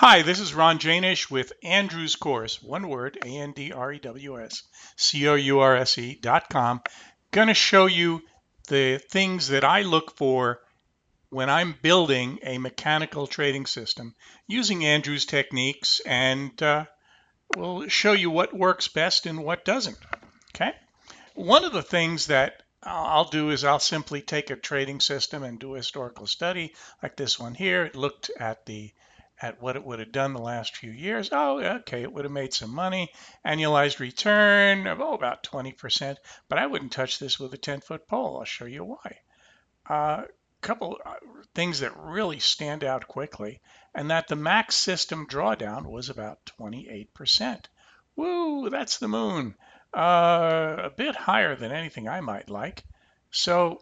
Hi, this is Ron Janish with Andrews Course, one word, ANDREWS, COURSE.com. Going to show you the things that I look for when I'm building a mechanical trading system using Andrews techniques, and we'll show you what works best and what doesn't. Okay. One of the things that I'll do is I'll simply take a trading system and do a historical study like this one here. It looked at what it would have done the last few years. Oh, okay, it would have made some money. Annualized return of about 20%, but I wouldn't touch this with a 10-foot pole. I'll show you why. A couple things that really stand out quickly, and that the max system drawdown was about 28%. Woo, that's the moon. A bit higher than anything I might like. So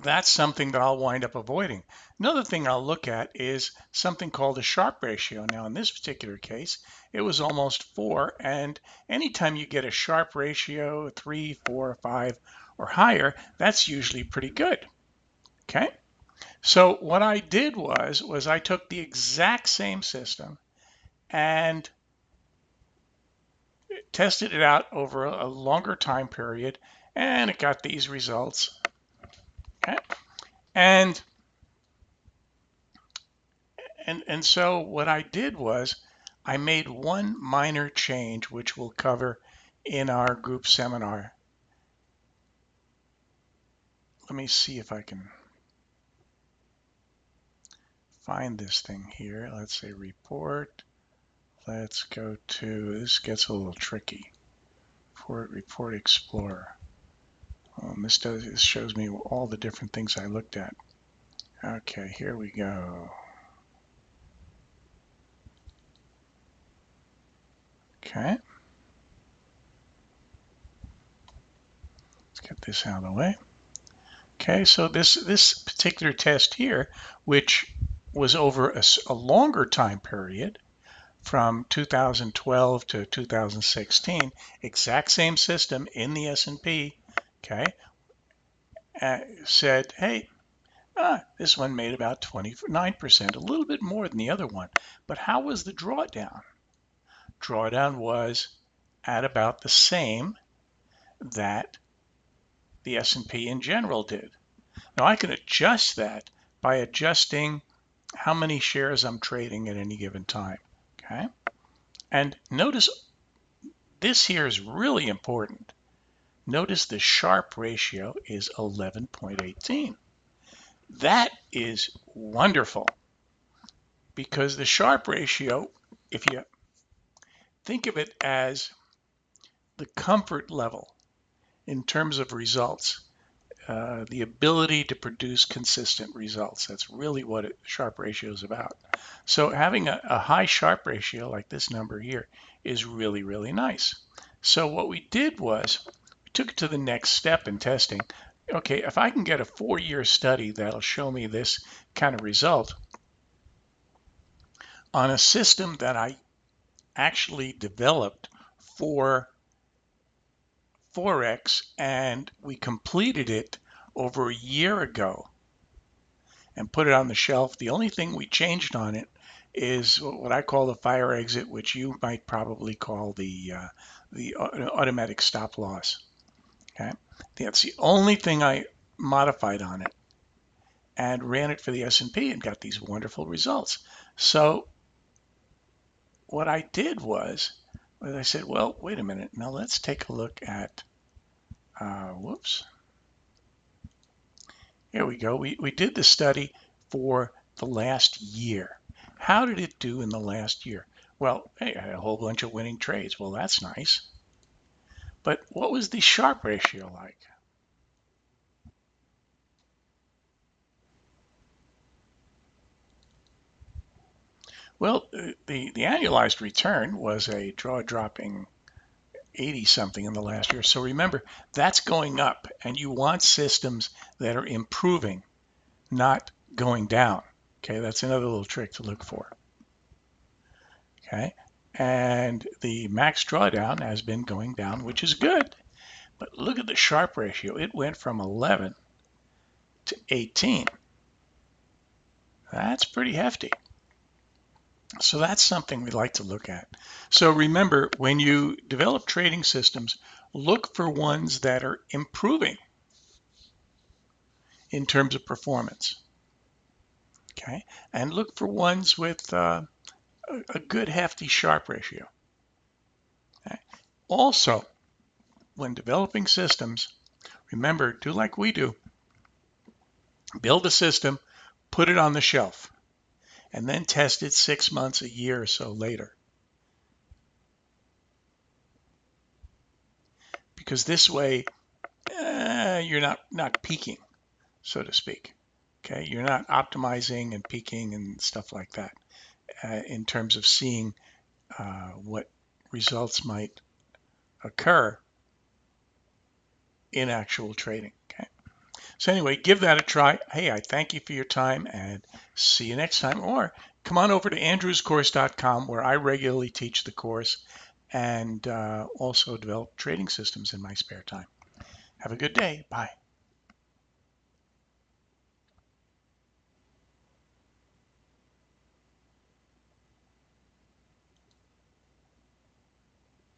that's something that I'll wind up avoiding. Another thing I'll look at is something called a Sharpe ratio. Now, in this particular case, it was almost 4, and anytime you get a Sharpe ratio, 3, 4, 5, or higher, that's usually pretty good. Okay, so what I did was I took the exact same system and tested it out over a longer time period, and it got these results. Okay, and so what I did was I made one minor change, which we'll cover in our group seminar. Let me see if I can find this thing here. Let's say report. Let's go to, this gets a little tricky. Report Explorer. This shows me all the different things I looked at. Okay, here we go. Okay. Let's get this out of the way. Okay, so this particular test here, which was over a longer time period from 2012 to 2016, exact same system in the S&P, okay, said, hey, this one made about 29%, a little bit more than the other one. But how was the drawdown? Drawdown was at about the same that the S&P in general did. Now I can adjust that by adjusting how many shares I'm trading at any given time. Okay, and notice this here is really important. Notice the Sharpe ratio is 11.18. That is wonderful because the Sharpe ratio, if you think of it as the comfort level in terms of results, the ability to produce consistent results. That's really what Sharpe ratio is about. So having a high Sharpe ratio like this number here is really, really nice. So what we did was we took it to the next step in testing. Okay, if I can get a 4-year study that'll show me this kind of result on a system that I actually developed for Forex, and we completed it over a year ago and put it on the shelf. The only thing we changed on it is what I call the fire exit, which you might probably call the automatic stop loss. Okay, that's the only thing I modified on it, and ran it for the S&P and got these wonderful results. So what I did was I said, well, wait a minute. Now let's take a look at, whoops. Here we go. We did the study for the last year. How did it do in the last year? Well, hey, I had a whole bunch of winning trades. Well, that's nice. But what was the Sharpe ratio like? Well, the annualized return was a draw-dropping 80-something in the last year. So remember, that's going up, and you want systems that are improving, not going down. Okay, that's another little trick to look for. Okay, and the max drawdown has been going down, which is good. But look at the Sharpe ratio. It went from 11 to 18. That's pretty hefty. So that's something we like to look at. So remember, when you develop trading systems, look for ones that are improving in terms of performance. Okay, and look for ones with a good hefty Sharpe ratio. Okay? Also, when developing systems, remember, do like we do. Build a system, put it on the shelf, and then test it 6 months, a year or so later. Because this way, you're not peaking, so to speak. Okay, you're not optimizing and peaking and stuff like that in terms of seeing what results might occur in actual trading. Okay, so anyway, give that a try. Hey, I thank you for your time and see you next time. Or come on over to andrewscourse.com where I regularly teach the course and also develop trading systems in my spare time. Have a good day. Bye.